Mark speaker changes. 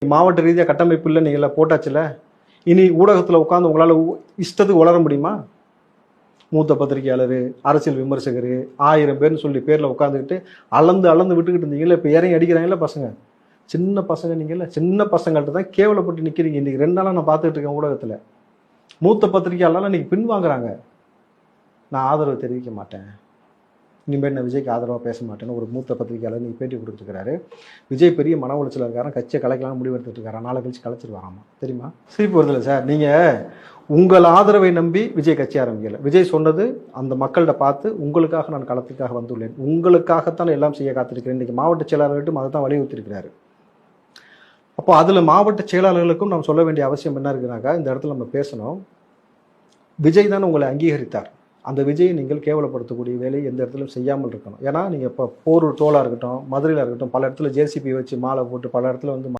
Speaker 1: மாவட்ட ரீதியாக கட்டமைப்பு இல்லை நீங்கள போட்டாச்சுல, இனி ஊடகத்தில் உட்காந்து உங்களால் இஷ்டத்துக்கு வளர முடியுமா? மூத்த பத்திரிகையாளர், அரசியல் விமர்சகர், 1000 பேர்னு சொல்லி பேரில் உட்காந்துக்கிட்டு அளந்து அளந்து விட்டுக்கிட்டு இருந்தீங்கல்ல, இப்போ இறங்கி அடிக்கிறாங்கல்ல பசங்க. சின்ன பசங்க நீங்கள்ல, சின்ன பசங்கள்ட்ட தான் கேவலப்பட்டு நிற்கிறீங்க. இன்றைக்கி 2 நாளாக நான் பார்த்துட்டு இருக்கேன் ஊடகத்தில். மூத்த பத்திரிகையாளர்லாம் இன்றைக்கி பின்வாங்குறாங்க. நான் ஆதரவு தெரிவிக்க மாட்டேன், இனிமேல் நான் விஜய்க்கு ஆதரவாக பேச மாட்டேன்னு ஒரு மூத்த பத்திரிகையாளர் நீங்கள் பேட்டி கொடுத்துருக்காரு. விஜய் பெரிய மன உளைச்சல் இருக்காரன், கட்சியை கலைக்கலாம்னு முடிவு எடுத்துட்டு இருக்காரா, நாளை கழிச்சு கலைச்சிருவாராமா, தெரியுமா? சிரிப்பு வருதில்ல சார். நீங்கள் உங்கள் ஆதரவை நம்பி விஜய் கட்சி ஆரம்பிக்கல. விஜய் சொன்னது அந்த மக்கள்கிட்ட பார்த்து உங்களுக்காக நான் களத்துக்காக வந்துள்ளேன், உங்களுக்காகத்தான் எல்லாம் செய்ய காத்திருக்கிறேன். இன்றைக்கி மாவட்ட செயலாளர்கிட்டும் அதை தான் வலியுறுத்திருக்கிறாரு. அப்போ அதில் மாவட்ட செயலாளர்களுக்கும் நம்ம சொல்ல வேண்டிய அவசியம் என்ன இருக்குனாக்கா, இந்த இடத்துல நம்ம பேசணும். விஜய் தான் உங்களை அங்கீகரித்தார். அந்த விஜயை நீங்கள் கேவலப்படுத்தக்கூடிய வேலையை எந்த இடத்துலையும் செய்யாமல் இருக்கணும். ஏன்னா நீங்கள் இப்போ போரூர் டோலாக இருக்கட்டும், மதுரையில் இருக்கட்டும், பல இடத்துல ஜேசிபி வச்சு மாலை போட்டு பல இடத்துல வந்து